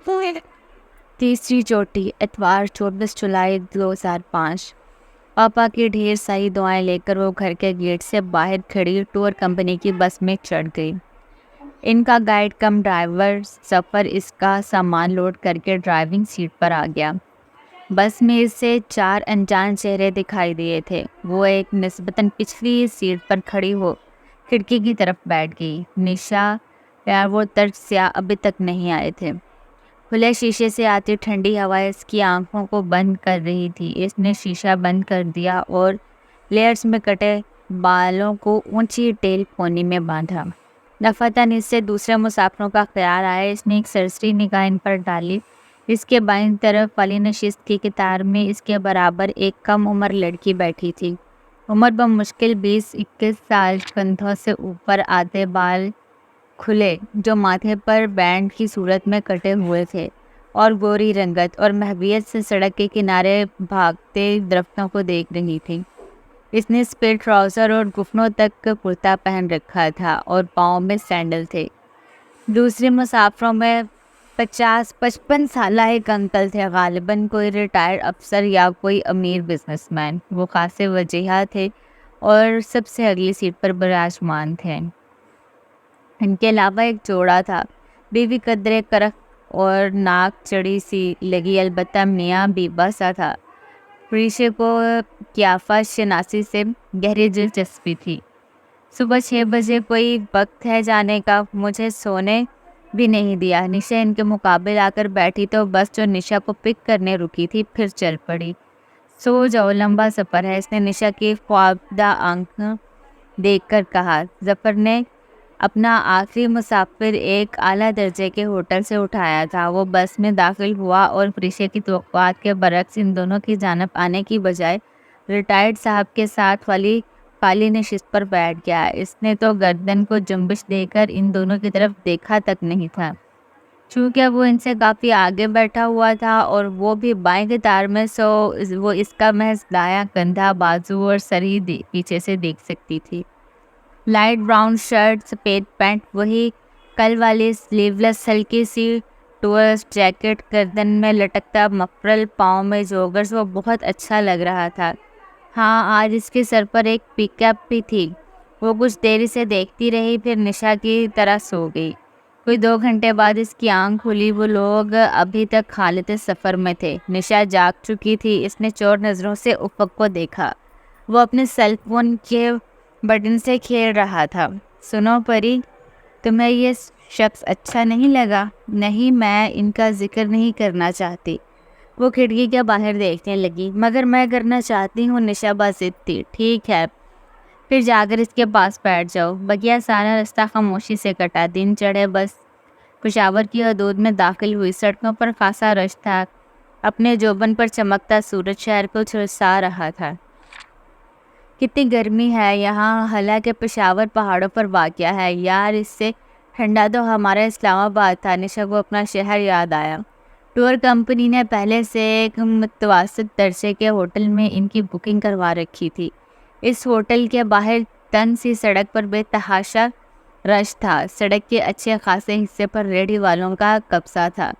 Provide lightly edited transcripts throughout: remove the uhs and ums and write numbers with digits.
تیسری چوٹی، اتوار 24 جولائی 2005۔ پاپا کی ڈھیر ساری دعائیں لے کر وہ گھر کے گیٹ سے باہر کھڑی ٹور کمپنی کی بس میں چڑھ گئی۔ ان کا گائیڈ کم ڈرائیور سفر اس کا سامان لوڈ کر کے ڈرائیونگ سیٹ پر آ گیا۔ بس میں اسے 4 انجان چہرے دکھائی دیے تھے۔ وہ ایک نسبتاً پچھلی سیٹ پر کھڑی ہو کھڑکی کی طرف بیٹھ گئی۔ نشا اور وہ طرز سیاہ ابھی تک نہیں آئے تھے۔ کھلے شیشے سے آتی ٹھنڈی ہوا اس کی آنکھوں کو بند کر رہی تھی۔ اس نے شیشہ بند کر دیا اور لیئرز میں کٹے بالوں کو اونچی ٹیل پونی میں باندھا۔ دفعتاً اس سے دوسرے مسافروں کا خیال آیا۔ اس نے ایک سرسری نگاہ ان پر ڈالی۔ اس کے بائیں طرف والی نشست کی قطار میں اس کے برابر ایک کم عمر لڑکی بیٹھی تھی۔ عمر بمشکل 20-21 سال، کندھوں سے اوپر آدھے بال کھلے جو ماتھے پر بینڈ کی صورت میں کٹے ہوئے تھے، اور گوری رنگت اور محویت سے سڑک کے کنارے بھاگتے درختوں کو دیکھ رہی تھی۔ اس نے سپیڈ ٹراؤزر اور گھٹنوں تک کرتا پہن رکھا تھا اور پاؤں میں سینڈل تھے۔ دوسرے مسافروں میں 50-55 سالہ ایک انکل تھے، غالباً کوئی ریٹائرڈ افسر یا کوئی امیر بزنس مین۔ وہ خاصے وجیہہ تھے اور سب سے اگلی سیٹ پر براجمان تھے۔ ان کے علاوہ ایک جوڑا تھا، بیوی قدرے کرخ اور ناک چڑی سی لگی، البتہ میاں بیوہ سا تھا۔ فریشے کو قیافہ شناسی سے گہری دلچسپی تھی۔ صبح 6 بجے کوئی وقت ہے جانے کا، مجھے سونے بھی نہیں دیا۔ نشا ان کے مقابل آ کر بیٹھی تو بس جو نشا کو پک کرنے رکی تھی پھر چل پڑی۔ سو جاؤ، لمبا سفر ہے، اس نے نشا کی خوابدہ آنکھ دیکھ کر کہا۔ ظفر نے اپنا آخری مسافر ایک اعلیٰ درجے کے ہوٹل سے اٹھایا تھا۔ وہ بس میں داخل ہوا اور فریشے کی توقعات کے برعکس ان دونوں کی جانب آنے کی بجائے ریٹائرڈ صاحب کے ساتھ والی خالی نشست پر بیٹھ گیا۔ اس نے تو گردن کو جنبش دے کر ان دونوں کی طرف دیکھا تک نہیں تھا۔ چونکہ وہ ان سے کافی آگے بیٹھا ہوا تھا اور وہ بھی بائیں قطار میں، سو وہ اس کا محض دایاں کندھا، بازو اور سر ہی پیچھے سے دیکھ سکتی تھی۔ لائٹ براؤن شرٹ، سفید پینٹ، وہی کل والی سلیو لیس ہلکی سی ٹورسٹ جیکٹ، گردن میں لٹکتا مفرل، پاؤں میں جوگرز، وہ بہت اچھا لگ رہا تھا۔ ہاں، آج اس کے سر پر ایک پک اپ بھی تھی۔ وہ کچھ دیر اسے دیکھتی رہی، پھر نشا کی طرح سو گئی۔ کوئی 2 گھنٹے بعد اس کی آنکھ کھلی۔ وہ لوگ ابھی تک حالت سفر میں تھے۔ نشا جاگ چکی تھی۔ اس نے چور نظروں سے افق کو دیکھا۔ وہ اپنے سیل فون کے بٹن سے کھیل رہا تھا۔ سنو پری، تمہیں یہ شخص اچھا نہیں لگا؟ نہیں، میں ان کا ذکر نہیں کرنا چاہتی۔ وہ کھڑکی کے باہر دیکھنے لگی۔ مگر میں کرنا چاہتی ہوں، نشا باضد تھی۔ ٹھیک ہے، پھر جا کر اس کے پاس بیٹھ جاؤ۔ بقیہ سارا رستہ خاموشی سے کٹا۔ دن چڑھے بس پشاور کی حدود میں داخل ہوئی۔ سڑکوں پر خاصا رش تھا۔ اپنے جوبن پر چمکتا سورج شہر کو جھلسا رہا تھا۔ کتنی گرمی ہے یہاں، حالانکہ پشاور پہاڑوں پر واقع ہے۔ یار، اس سے ٹھنڈا تو ہمارا اسلام آباد تھا۔ نشا کو اپنا شہر یاد آیا۔ ٹور کمپنی نے پہلے سے ایک متوسط درجے کے ہوٹل میں ان کی بکنگ کروا رکھی تھی۔ اس ہوٹل کے باہر تنگ سی سڑک پر بے تحاشا رش تھا۔ سڑک کے اچھے خاصے حصے پر ریڑھی والوں کا قبضہ تھا۔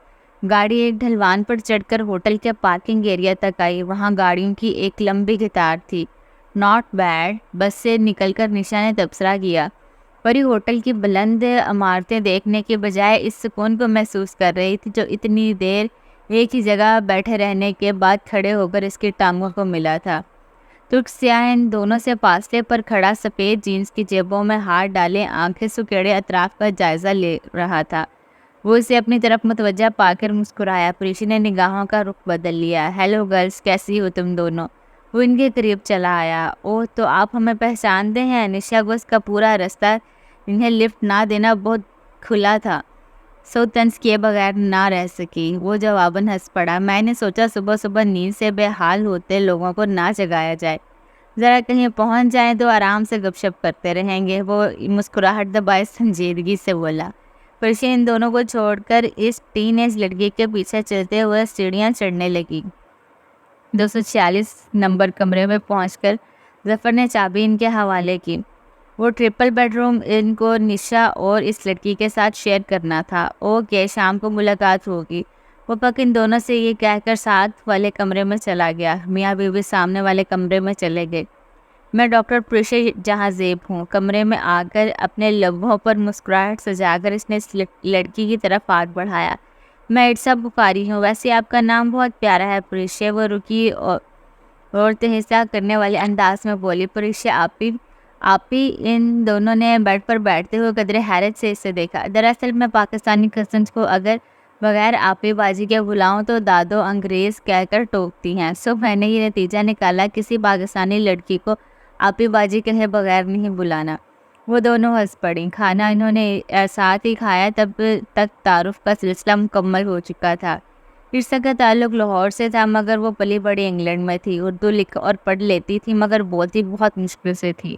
گاڑی ایک ڈھلوان پر چڑھ کر ہوٹل کے پارکنگ ایریا تک آئی۔ وہاں گاڑیوں کی ایک لمبی قطار تھی۔ ناٹ بیڈ، بس سے نکل کر نشا نے تبصرہ کیا۔ پری ہوٹل کی بلند عمارتیں دیکھنے کے بجائے اس سکون کو محسوس کر رہی تھی جو اتنی دیر ایک ہی جگہ بیٹھے رہنے کے بعد کھڑے ہو کر اس کی ٹانگوں کو ملا تھا۔ ترک سیاہ ان دونوں سے فاصلے پر کھڑا، سفید جینس کی جیبوں میں ہاتھ ڈالے، آنکھیں سکیڑے اطراف کا جائزہ لے رہا تھا۔ وہ اسے اپنی طرف متوجہ پا کر مسکرایا۔ پریشی نے نگاہوں کا رخ بدل لیا۔ ہیلو گرلز، کیسی ہو تم دونوں؟ وہ ان کے قریب چلا آیا۔ اوہ، تو آپ ہمیں پہچانتے ہیں؟ نشا کو اس کا پورا رستہ انہیں لفٹ نہ دینا بہت کھلا تھا، سو طنز کیے بغیر نہ رہ سکی۔ وہ جواباً ہنس پڑا۔ میں نے سوچا صبح صبح نیند سے بے حال ہوتے لوگوں کو نہ جگایا جائے، ذرا کہیں پہنچ جائیں تو آرام سے گپ شپ کرتے رہیں گے۔ وہ مسکراہٹ دبائے سنجیدگی سے بولا۔ پرشے ان دونوں کو چھوڑ کر اس ٹین ایج لڑکی کے پیچھے چلتے ہوئے سیڑھیاں چڑھنے لگی۔ 246 نمبر کمرے میں پہنچ کر ظفر نے چابی ان کے حوالے کی۔ وہ ٹرپل بیڈ روم ان کو نشا اور اس لڑکی کے ساتھ شیئر کرنا تھا۔ اوکے، شام کو ملاقات ہوگی۔ وفق ان دونوں سے یہ کہہ کر ساتھ والے کمرے میں چلا گیا۔ میاں بیوی سامنے والے کمرے میں چلے گئے۔ میں ڈاکٹر پریشا جہاں زیب ہوں۔ کمرے میں آ کر اپنے لبوں پر مسکراہٹ سجا کر اس نے اس لڑکی کی طرف ہاتھ بڑھایا۔ میں ارسا بخاری ہوں۔ ویسے آپ کا نام بہت پیارا ہے پریشا، وہ رکی اور تہسا کرنے والے انداز میں بولی۔ پریشا آپ ہی؟ ان دونوں نے بیڈ پر بیٹھتے ہوئے قدرے حیرت سے اسے دیکھا۔ دراصل میں پاکستانی کزنس کو اگر بغیر آپی باجی کے بلاؤں تو دادو انگریز کہہ کر ٹوکتی ہیں، سو میں نے یہ نتیجہ نکالا کسی پاکستانی لڑکی کو آپی باجی کہے بغیر نہیں بلانا۔ وہ دونوں ہنس پڑیں۔ کھانا انہوں نے ساتھ ہی کھایا، تب تک تعارف کا سلسلہ مکمل ہو چکا تھا۔ ارسا کا تعلق لاہور سے تھا، مگر وہ پلی بڑی انگلینڈ میں تھی۔ اردو لکھ اور پڑھ لیتی تھی، مگر بولتی بہت مشکل سے تھی۔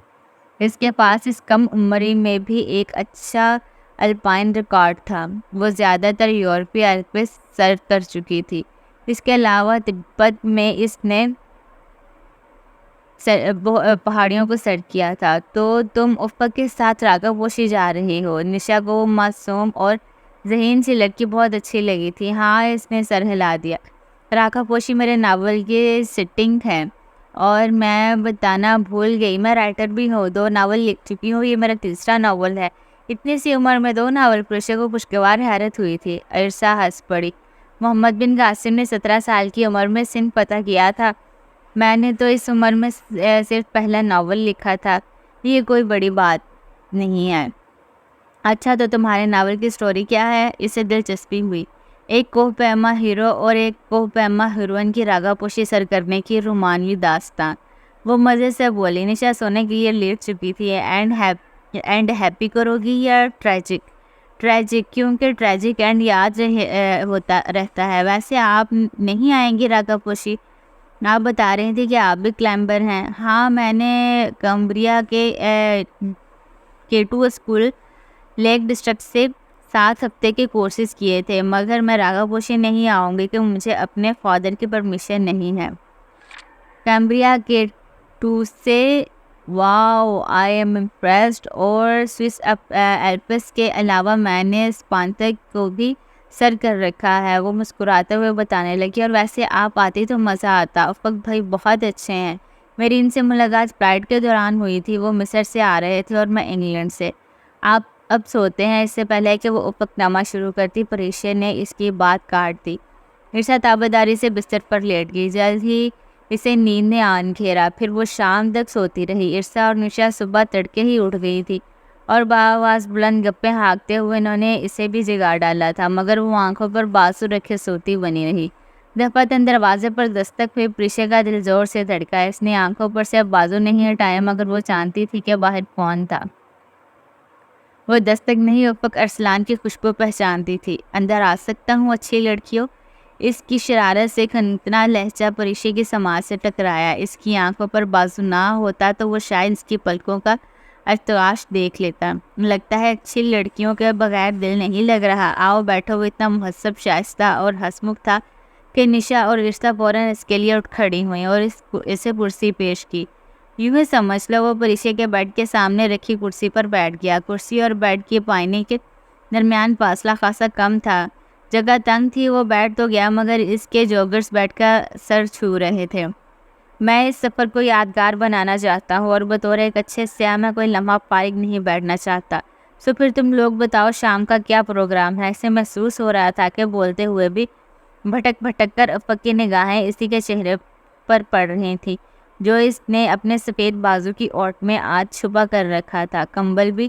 اس کے پاس اس کم عمری میں بھی ایک اچھا الپائن ریکارڈ تھا۔ وہ زیادہ تر یورپی الپس سر کر چکی تھی۔ اس کے علاوہ تبت میں اس نے پہاڑیوں کو سر کیا تھا۔ تو تم افق کے ساتھ راگا پوشی جا رہی ہو؟ نشا کو وہ معصوم اور ذہین سی لڑکی بہت اچھی لگی تھی۔ ہاں، اس نے سر ہلا دیا۔ راگا پوشی میرے ناول کی سیٹنگ ہے، اور میں بتانا بھول گئی، میں رائٹر بھی ہوں، 2 ناول لکھ چکی ہوں، یہ میرا تیسرا ناول ہے۔ اتنی سی عمر میں 2 ناول؟ پریشا کو خوشگوار حیرت ہوئی تھی۔ ارسا ہنس پڑی۔ محمد بن قاسم نے 17 سال کی عمر میں سندھ فتح کیا تھا، میں نے تو اس عمر میں صرف پہلا ناول لکھا تھا، یہ کوئی بڑی بات نہیں ہے۔ اچھا، تو تمہارے ناول کی سٹوری کیا ہے؟ اسے دلچسپی ہوئی۔ ایک کوہ پیما ہیرو اور ایک کوہ پیما ہیروئن کی راگا پوشی سر کرنے کی رومانوی داستان۔ وہ مزے سے بولی۔ نشا سونے کے لیے لیٹ چکی تھی۔ اینڈ ہیپی کرو گی یا ٹریجک؟ ٹریجک، کیونکہ ٹریجک اینڈ یاد ہوتا رہتا ہے۔ ویسے آپ نہیں آئیں گی راگا پوشی؟ آپ بتا رہی تھی کہ آپ بھی کلائمبر ہیں۔ ہاں، میں نے کمبریا کے K2 اسکول لیک ڈسٹرکٹ سے 7 ہفتے کے کورسز کیے تھے، مگر میں راگا پوشی نہیں آؤں گی کہ مجھے اپنے فادر کی پرمیشن نہیں ہے۔ کمبریا K2 سے؟ واو، آئی ایم امپریسڈ۔ اور سوئس الپس کے علاوہ میں نے اسپانتک کو بھی سر کر رکھا ہے، وہ مسکراتے ہوئے بتانے لگی۔ اور ویسے آپ آتی تو مزہ آتا، افق بھائی بہت اچھے ہیں۔ میری ان سے ملاقات فلائٹ کے دوران ہوئی تھی، وہ مصر سے آ رہے تھے اور میں انگلینڈ سے۔ آپ اب سوتے ہیں؟ اس سے پہلے کہ وہ افق نامہ شروع کرتی پریشا نے اس کی بات کاٹ دی۔ ارسا تابعداری سے بستر پر لیٹ گئی۔ جلد ہی اسے نیند نے آن گھیرا، پھر وہ شام تک سوتی رہی۔ ارسا اور نشا صبح تڑکے ہی اٹھ گئی تھی، اور بآواز بلند گپیں ہانکتے ہوئے انہوں نے اسے بھی جگا ڈالا تھا، مگر وہ آنکھوں پر بازو رکھے سوتی بنی رہی۔ دفعتاً دروازے پر دستک ہوئی۔ پریشا کا دل زور سے دھڑکا۔ اس نے آنکھوں پر سے اب بازو نہیں ہٹایا، مگر وہ جانتی تھی کہ باہر کون تھا۔ وہ دستک نہیں، افق ارسلان کی خوشبو پہچانتی تھی۔ اندر آ سکتا ہوں اچھی لڑکیوں؟ اس کی شرارت سے کھنکنا لہجہ پریشا کی سماعت سے ٹکرایا۔ اس کی آنکھوں پر بازو نہ ہوتا تو وہ شاید اس کی پلکوں کا ارتعاش دیکھ لیتا۔ لگتا ہے اچھی لڑکیوں کے بغیر دل نہیں لگ رہا۔ آؤ بیٹھو۔ وہ اتنا مہذب، شائستہ اور ہنسمکھ تھا کہ نشا اور ارسا فوراً اس کے لیے اٹھ کھڑی ہوئیں اور اسے کرسی پیش کی۔ یوں ہی سمجھ لو وہ پریشا کے بیڈ کے سامنے رکھی کرسی پر بیٹھ گیا۔ کرسی اور بیڈ کی پائنے کے درمیان فاصلہ خاصا کم تھا، جگہ تنگ تھی۔ وہ بیٹھ تو گیا، مگر اس کے جوگرز بیڈ کا سر چھو رہے تھے۔ میں اس سفر کو یادگار بنانا چاہتا ہوں، اور بطور ایک اچھے سیاح میں کوئی لمحہ فارغ نہیں بیٹھنا چاہتا۔ سو پھر تم لوگ بتاؤ شام کا کیا پروگرام ہے؟ اسے محسوس ہو رہا تھا کہ بولتے ہوئے بھی بھٹک بھٹک کر افق کی نگاہیں اسی کے چہرے پر پڑ رہی تھیں، جو اس نے اپنے سفید بازو کی اوٹ میں آج چھپا کر رکھا تھا۔ کمبل بھی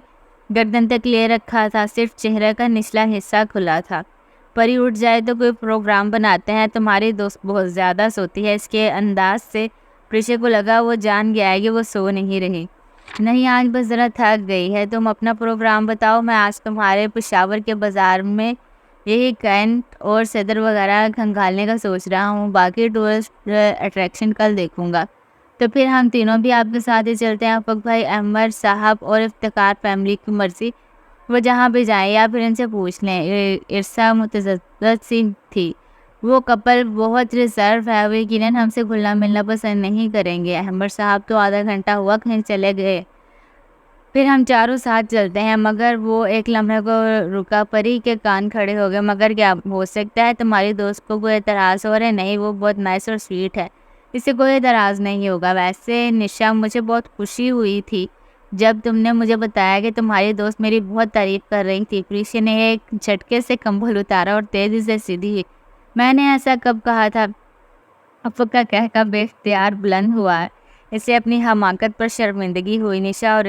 گردن تک لے رکھا تھا، صرف چہرے کا نچلا حصہ کھلا تھا۔ پری اٹھ جائے تو کوئی پروگرام بناتے ہیں، تمہاری دوست بہت زیادہ سوتی ہے۔ اس کے انداز سے پریشا کو لگا وہ جان گیا ہے کہ وہ سو نہیں رہی۔ نہیں، آج بس ذرا تھک گئی ہے۔ تم اپنا پروگرام بتاؤ۔ میں آج تمہارے پشاور کے بازار میں یہی کینٹ اور صدر وغیرہ کھنگالنے کا سوچ رہا ہوں، باقی ٹورسٹ اٹریکشن کل دیکھوں گا۔ تو پھر ہم تینوں بھی آپ کے ساتھ ہی چلتے ہیں افق بھائی۔ احمد صاحب اور افتخار فیملی کی مرضی، وہ جہاں بھی جائیں، یا پھر ان سے پوچھ لیں۔ ارسا متضرر سی تھی۔ وہ کپل بہت ریزرو ہے، وہ یقیناً ہم سے گھلنا ملنا پسند نہیں کریں گے۔ احمد صاحب تو آدھا گھنٹہ ہوا کہیں چلے گئے، پھر ہم چاروں ساتھ چلتے ہیں، مگر وہ ایک لمحے کو رکا، پری کے کان کھڑے ہو گئے۔ مگر کیا ہو سکتا ہے، تمہاری دوست کو کوئی اعتراض ہو رہا ہے؟ نہیں، وہ بہت نائس اور سویٹ ہے، اس سے کوئی اعتراض نہیں ہوگا۔ ویسے نشا، مجھے بہت خوشی ہوئی تھی جب تم نے مجھے بتایا کہ تمہاری دوست میری بہت تعریف کر رہی تھی۔ پریشا نے ایک جھٹکے سے کمبل اتارا اور تیزی سے سیدھی ہوئی۔ میں نے ایسا کب کہا تھا؟ افق کا کہکا بے اختیار بلند ہوا۔ اسے اپنی حماقت پر شرمندگی ہوئی۔ نشا اور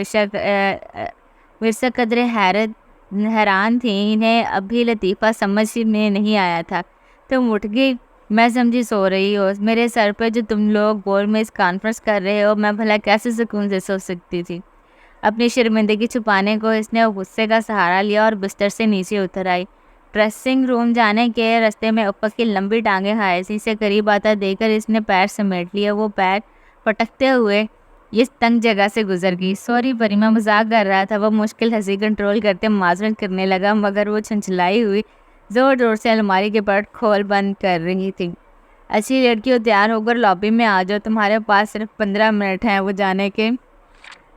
ورثہ قدرے حیران تھیں، انہیں ابھی لطیفہ سمجھ میں نہیں آیا تھا۔ تم اٹھ گئی؟ میں سمجھی سو رہی ہو، میرے سر پہ جو تم لوگ گول میں اس کانفرنس کر رہے ہو، میں بھلا کیسے سکون سے سو سکتی تھی؟ اپنی شرمندگی چھپانے کو اس نے غصے کا سہارا لیا اور بستر سے نیچے اتر آئی۔ ڈریسنگ روم جانے کے راستے میں افق کی لمبی ٹانگیں حائضی سے قریب آتا دیکھ کر اس نے پیر سمیٹ لیا۔ وہ پیر پٹکتے ہوئے اس تنگ جگہ سے گزر گئی۔ سوری پری، میں مذاق کر رہا تھا۔ وہ مشکل ہنسی کنٹرول کرتے معذرت کرنے لگا، مگر وہ چھنچھلائی ہوئی زور زور سے الماری کے پٹ کھول بند کر رہی تھی۔ اچھی لڑکیوں، تیار ہو کر لابی میں آ جاؤ، تمہارے پاس صرف 15 منٹ ہیں۔ وہ جانے کے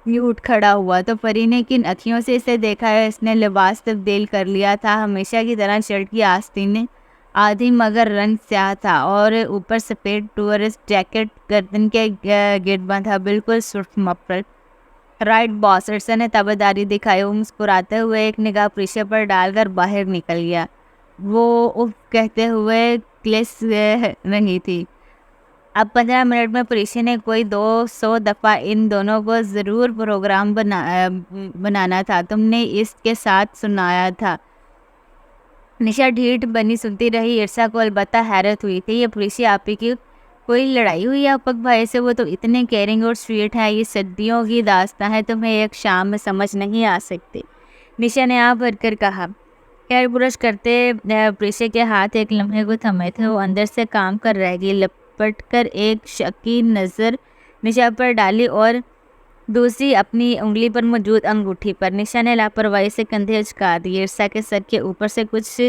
یہ اٹھ کھڑا ہوا تو پری نے کن اکھیوں سے اسے دیکھا ہے؟ اس نے لباس تبدیل کر لیا تھا، ہمیشہ کی طرح شرٹ کی آستینیں آدھی مگر رنگ سیاہ تھا اور اوپر سفید ٹورسٹ جیکٹ گردن کے گرد بندھا، بالکل سرخ مفرل۔ رائٹ باس، ارسا نے تابعداری دکھائی۔ وہ مسکراتے ہوئے ایک نگاہ پریشا پر ڈال کر باہر نکل گیا۔ وہ اف کہتے ہوئے کلیس رہی تھی۔ اب 15 منٹ میں پریشا نے کوئی 200 دفعہ ان دونوں کو ضرور پروگرام بنانا تھا۔ تم نے اس کے ساتھ سنایا تھا؟ نشا ڈھیٹ بنی سنتی رہی۔ ارسا کو البتہ حیرت ہوئی تھی، یہ پریشا آپی کی کوئی لڑائی ہوئی ہے افق بھائی سے؟ وہ تو اتنے کیئرنگ اور سویٹ ہے، یہ صدیوں کی داستان ہے، تمہیں ایک شام میں سمجھ نہیں آ سکتی۔ نشا نے آ بھر کر کہا۔ خیر برش کرتے پریشا کے ہاتھ ایک لمحے کو تھمے تھے، وہ اندر سے کام کر رہ گئی۔ لپٹ کر ایک شکی نظر نشا پر ڈالی اور دوسری اپنی انگلی پر موجود انگوٹھی پر۔ نشا نے لاپرواہی سے کندھے اچکا دیے۔ ارسا کے سر کے اوپر سے کچھ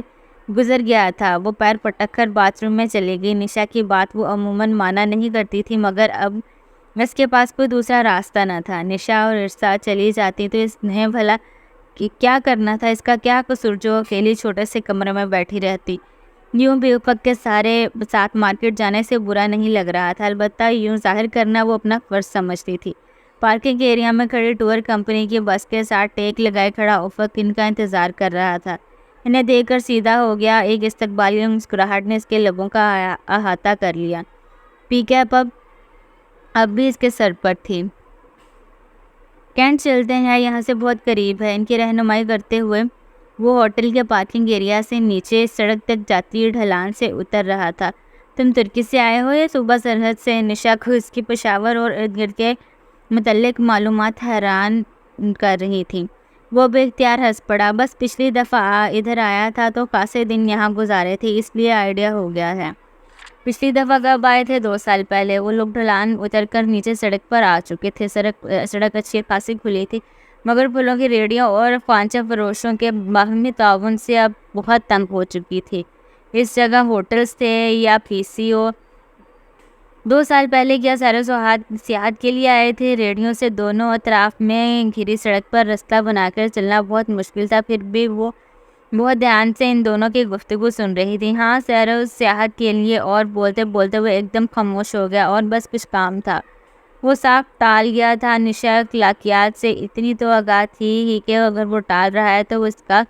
گزر گیا تھا، وہ پیر پٹک کر باتھ روم میں چلی گئی۔ نشا کی بات وہ عموماً مانا نہیں کرتی تھی، مگر اب اس کے پاس کوئی دوسرا راستہ نہ تھا۔ نشا اور ارسا چلی جاتی تو اس نے بھلا کیا کرنا تھا؟ اس کا کیا قصور جو اکیلی چھوٹے سے کمرے میں بیٹھی رہتی؟ یوں بھی افق کے ساتھ مارکیٹ جانے سے برا نہیں لگ رہا تھا، البتہ یوں ظاہر کرنا وہ اپنا فرض سمجھتی تھی۔ پارکنگ ایریا میں کھڑی ٹور کمپنی کی بس کے ساتھ ٹیک لگائے کھڑا افق ان کا انتظار کر رہا تھا۔ انہیں دیکھ کر سیدھا ہو گیا۔ ایک استقبالیہ مسکراہٹ نے اس کے لبوں کا احاطہ کر لیا۔ پی کیپ اب بھی اس کے سر پر تھی۔ کینٹ چلتے ہیں، یہاں سے بہت قریب ہے۔ ان کی رہنمائی کرتے ہوئے وہ ہوٹل کے پارکنگ ایریا سے نیچے سڑک تک جاتی ڈھلان سے اتر رہا تھا۔ تم ترکی سے آئے ہو یا صوبہ سرحد سے؟ نشا کو اس کی پشاور اور ارد گرد کے متعلق معلومات حیران کر رہی تھی۔ وہ بے اختیار ہنس پڑا۔ بس پچھلی دفعہ ادھر آیا تھا تو خاصے دن یہاں گزارے تھے، اس لیے آئیڈیا ہو گیا ہے۔ پچھلی دفعہ کب آئے تھے؟ 2 سال پہلے۔ وہ لوگ ڈھلان اتر کر نیچے سڑک پر آ چکے تھے۔ سڑک اچھی خاصی کھلی تھی، مگر پھولوں کی ریڑھیوں اور خوانچہ فروشوں کے باہمی تعاون سے اب بہت تنگ ہو چکی تھی۔ اس جگہ ہوٹلز تھے یا پی سی او؟ 2 سال پہلے کیا سیر و سیاحت کے لیے آئے تھے؟ ریڑھیوں سے دونوں اطراف میں گھری سڑک پر راستہ بنا کر چلنا بہت مشکل تھا، پھر بھی وہ بہت دھیان سے ان دونوں کی گفتگو سن رہی تھی۔ ہاں، سیر و سیاحت کے لیے۔ اور بولتے بولتے وہ ایک دم خاموش ہو گیا۔ اور بس کچھ کام تھا؟ وہ صاف ٹال گیا تھا۔ نشا اخلاقیات سے اتنی تو آگاہ تھی ہی کہ اگر وہ ٹال رہا ہے تو اس کا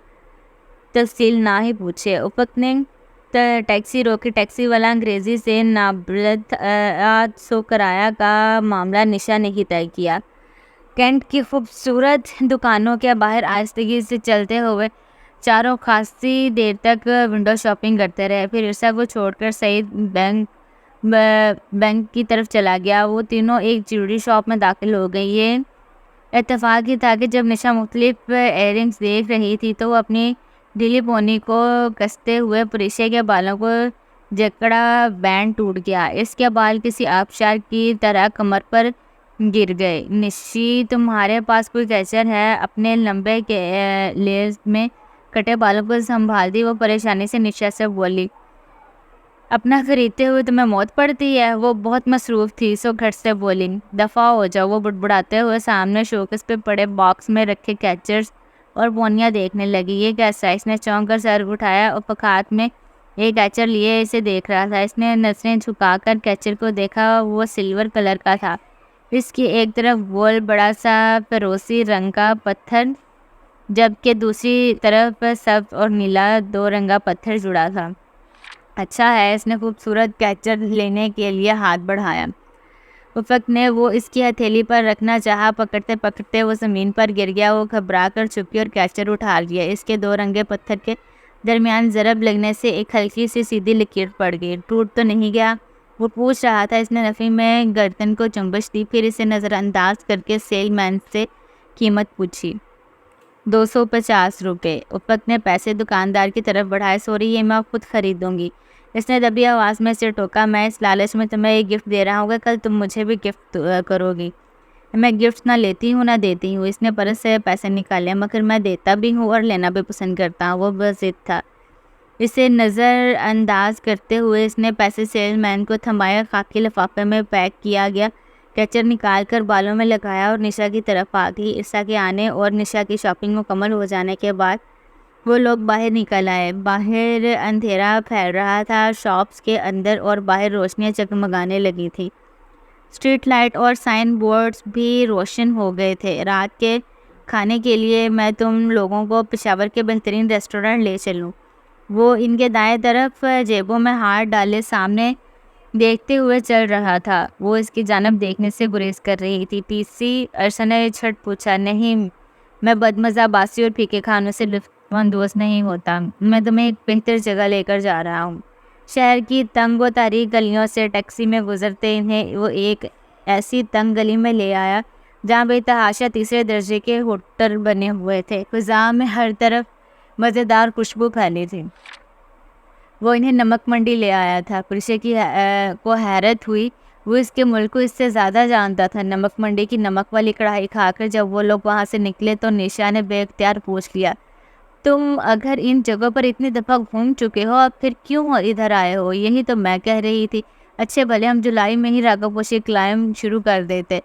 تفصیل نہ ہی پوچھے۔ افق نے ٹیکسی روکی۔ ٹیکسی والا انگریزی سے نابلد سو کرایہ کا معاملہ نشا نے ہی طے کیا۔ کینٹ کی خوبصورت دکانوں کے باہر آہستگی سے چلتے ہوئے چاروں خاصی دیر تک ونڈو شاپنگ کرتے رہے، پھر ارسا کو چھوڑ کر سعید بینک کی طرف چلا گیا۔ وہ تینوں ایک جیولری شاپ میں داخل ہو گئی۔ یہ اتفاق ہی تھا کہ جب نشا مختلف ایئرنگز دیکھ رہی تھی تو وہ اپنی ڈھیلی پونی کو کستے ہوئے پریشا کے بالوں کو جکڑا۔ بینڈ ٹوٹ گیا، اس کے بال کسی آبشار کی طرح کمر پر گر گئے۔ نشی، تمہارے پاس کوئی کیچر ہے؟ اپنے لمبے لیز میں کٹے بالوں کو سنبھال دی وہ پریشانی سے نشا سے بولی۔ اپنا خریدتے ہوئے تمہیں موت پڑتی ہے؟ وہ بہت مصروف تھی، سو گھٹ سے بولی۔ دفع ہو جاؤ، وہ بڑبڑاتے ہوئے سامنے شوکیس پہ پڑے باکس میں رکھے کیچرز اور پونیاں دیکھنے لگی۔ یہ کیسا؟ اس نے چونک کر سر اٹھایا اور ہاتھ میں ایک کیچر لیے اسے دیکھ رہا تھا۔ اس نے نظریں جھکا کر کیچر کو دیکھا، وہ سلور کلر کا تھا۔ اس کی ایک طرف گول بڑا سا فیروزی رنگ کا پتھر جبکہ دوسری طرف سبز اور نیلا 2 رنگا پتھر جڑا تھا۔ اچھا ہے، اس نے خوبصورت کیچر لینے کے لیے ہاتھ بڑھایا۔ افق نے وہ اس کی ہتھیلی پر رکھنا چاہا، پکڑتے پکڑتے وہ زمین پر گر گیا۔ وہ گھبرا کر چھپی اور کیچر اٹھا لیا۔ اس کے 2 رنگے پتھر کے درمیان ضرب لگنے سے ایک ہلکی سی سیدھی لکیر پڑ گئی۔ ٹوٹ تو نہیں گیا؟ وہ پوچھ رہا تھا۔ اس نے نفی میں گردن کو چنبش دی، پھر اسے نظر انداز کر کے سیل مین سے قیمت پوچھی۔ 250 روپے۔ افق نے پیسے دکاندار کی طرف بڑھائے۔ سوری، یہ میں خود خریدوں گی۔ اس نے دبی آواز میں اسے ٹوکا۔ میں اس لالچ میں تمہیں ایک گفٹ دے رہا ہوں کہ کل تم مجھے بھی گفٹ کرو گی۔ میں گفٹ نہ لیتی ہوں نہ دیتی ہوں۔ اس نے پرس سے پیسے نکالے۔ مگر میں دیتا بھی ہوں اور لینا بھی پسند کرتا ہوں۔ وہ بضد تھا۔ اسے نظر انداز کرتے ہوئے اس نے پیسے سیل مین کو تھمائے۔ خاکی لفافے میں پیک کیا گیا کیچر نکال کر بالوں میں لگایا اور نشا کی طرف آ گئی۔ عرصا کے آنے اور نشا کی شاپنگ مکمل ہو جانے کے بعد وہ لوگ باہر نکل آئے۔ باہر اندھیرا پھیل رہا تھا۔ شاپس کے اندر اور باہر روشنیاں جگمگانے لگی تھی۔ اسٹریٹ لائٹ اور سائن بورڈز بھی روشن ہو گئے تھے۔ رات کے کھانے کے لیے میں تم لوگوں کو پشاور کے بہترین ریسٹورنٹ لے چلوں۔ وہ ان کے دائیں طرف جیبوں میں ہاتھ ڈالے سامنے دیکھتے ہوئے چل رہا تھا۔ وہ اس کی جانب دیکھنے سے گریز کر رہی تھی۔ پی سی عرصا نے جھٹ پوچھا۔ نہیں، میں بدمزہ باسی اور پھیکے کھانوں سے لطف اندوز نہیں ہوتا۔ میں تمہیں ایک بہتر جگہ لے کر جا رہا ہوں۔ شہر کی تنگ و تاریک گلیوں سے ٹیکسی میں گزرتے انہیں وہ ایک ایسی تنگ گلی میں لے آیا جہاں بے تحاشا 3 درجے کے ہوٹل بنے ہوئے تھے۔ فضا میں ہر طرف مزیدار خوشبو پھیلی تھی۔ وہ انہیں نمک منڈی لے آیا تھا۔ پرشے کو حیرت ہوئی، وہ اس کے ملک کو اس سے زیادہ جانتا تھا۔ نمک منڈی کی نمک والی کڑھائی کھا کر جب وہ لوگ وہاں سے نکلے تو نشا نے بے اختیار پوچھ لیا، تم اگر ان جگہوں پر اتنی دفعہ گھوم چکے ہو، اب پھر کیوں ادھر آئے ہو؟ یہی تو میں کہہ رہی تھی، اچھے بھلے ہم جولائی میں ہی راگا پوشی کلائم شروع کر دیتے۔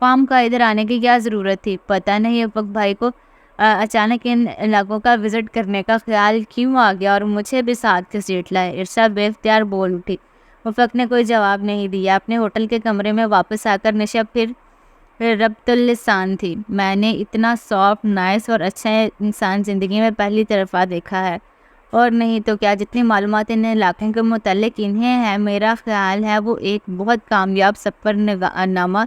فارم کا ادھر آنے کی کیا ضرورت تھی؟ پتہ نہیں افق بھائی کو اچانک ان علاقوں کا وزٹ کرنے کا خیال کیوں آ گیا اور مجھے بھی ساتھ گھسیٹ لائے۔ عرصا بے اختیار بول اٹھی۔ افق نے کوئی جواب نہیں دیا۔ اپنے ہوٹل کے کمرے میں واپس آ کر نشا پھر ربط اللسان تھی۔ میں نے اتنا سافٹ، نائس اور اچھا انسان زندگی میں پہلی طرفہ دیکھا ہے۔ اور نہیں تو کیا، جتنی معلومات ان علاقوں کے متعلق انہیں ہے، میرا خیال ہے وہ ایک بہت کامیاب سفر نامہ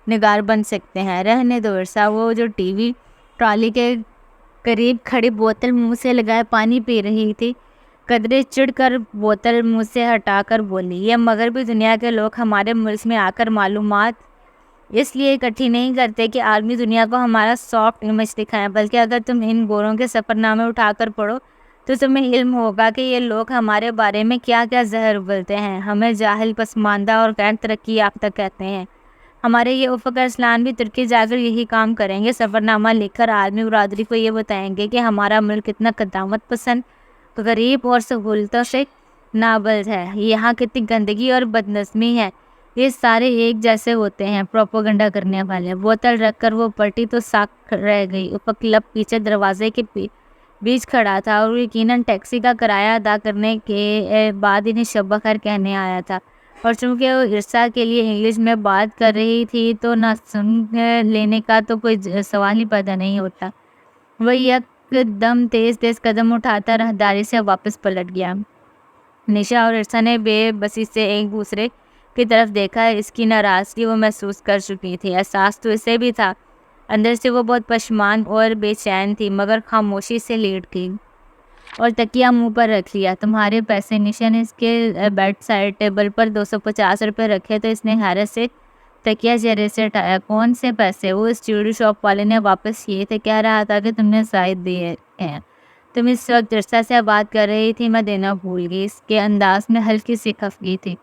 نگار بن سکتے ہیں۔ رہنے دو عرصا۔ وہ جو ٹی وی ٹرالی کے قریب کھڑی بوتل منہ سے لگائے پانی پی رہی تھی، قدرے چڑھ کر بوتل منہ سے ہٹا کر بولی، یہ مغربی دنیا کے لوگ ہمارے ملک میں آ کر معلومات اس لیے اکٹھی نہیں کرتے کہ عالمی دنیا کو ہمارا سافٹ امیج دکھائیں، بلکہ اگر تم ان گوروں کے سفر نامے اٹھا کر پڑھو تو تمہیں علم ہوگا کہ یہ لوگ ہمارے بارے میں کیا کیا زہر اگلتے ہیں۔ ہمیں جاہل، پسماندہ اور غیر ترقی یافتہ کہتے ہیں۔ ہمارے یہ افق ارسلان بھی ترکی جا کر یہی کام کریں گے، سفر نامہ لکھ کر عالمی برادری کو یہ بتائیں گے کہ ہمارا ملک کتنا قدامت پسند، غریب اور سہولتوں سے نابلد ہے، یہاں کتنی گندگی اور بدنظمی ہے، یہ سارے ایک جیسے ہوتے ہیں، پروپیگنڈا کرنے والے۔ بوتل رکھ کر وہ پلٹی تو ساکھ رہ گئی۔ افق لب پیچھے دروازے کے بیچ کھڑا تھا اور یقیناً ٹیکسی کا کرایہ ادا کرنے کے بعد انہیں شب بخیر کہنے آیا تھا، اور چونکہ وہ عرصا کے لیے انگلش میں بات کر رہی تھی تو نہ سن لینے کا تو کوئی سوال ہی پیدا نہیں ہوتا۔ وہ یک دم تیز تیز قدم اٹھاتا راہداری سے واپس پلٹ گیا۔ نشا اور عرصا نے بے بسی سے ایک دوسرے کی طرف دیکھا۔ اس کی ناراضگی وہ محسوس کر چکی تھی، احساس تو اسے بھی تھا۔ اندر سے وہ بہت پشیمان اور بے چین تھی، مگر خاموشی سے لیٹ گئی اور تکیہ منہ پر رکھ لیا۔ تمہارے پیسے؟ نشا نے اس کے بیڈ سائڈ ٹیبل پر 250 روپے رکھے تو اس نے حیرت سے تکیہ چہرے سے ہٹایا۔ کون سے پیسے؟ وہ اس چیڑی شاپ والے نے واپس کیے تھے، کہہ رہا تھا کہ تم نے زائد دیے ہیں۔ تم اس وقت عرصا سے بات کر رہی تھی، میں دینا بھول گئی۔ اس کے انداز میں ہلکی سی خفگی تھی۔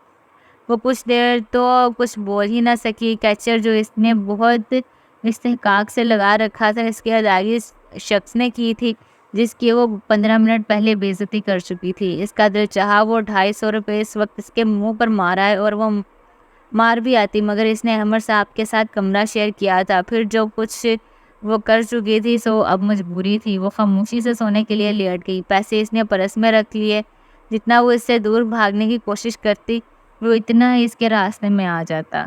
وہ کچھ دیر تو کچھ بول ہی نہ سکی۔ کیچر جو اس نے بہت استحقاق سے لگا رکھا تھا، اس کی ادائیگی شخص نے کی تھی جس کی وہ 15 منٹ پہلے بے عزتی کر چکی تھی۔ اس کا دل چاہا وہ 250 روپے اس وقت اس کے منہ پر مارا ہے، اور وہ مار بھی آتی، مگر اس نے عمر صاحب کے ساتھ کمرہ شیئر کیا تھا۔ پھر جو کچھ وہ کر چکی تھی سو اب مجبوری تھی، وہ خاموشی سے سونے کے لیے لیٹ گئی۔ پیسے اس نے پرس میں رکھ لیے۔ جتنا وہ اس سے دور بھاگنے کی کوشش کرتی وہ اتنا ہی اس کے راستے میں آ جاتا۔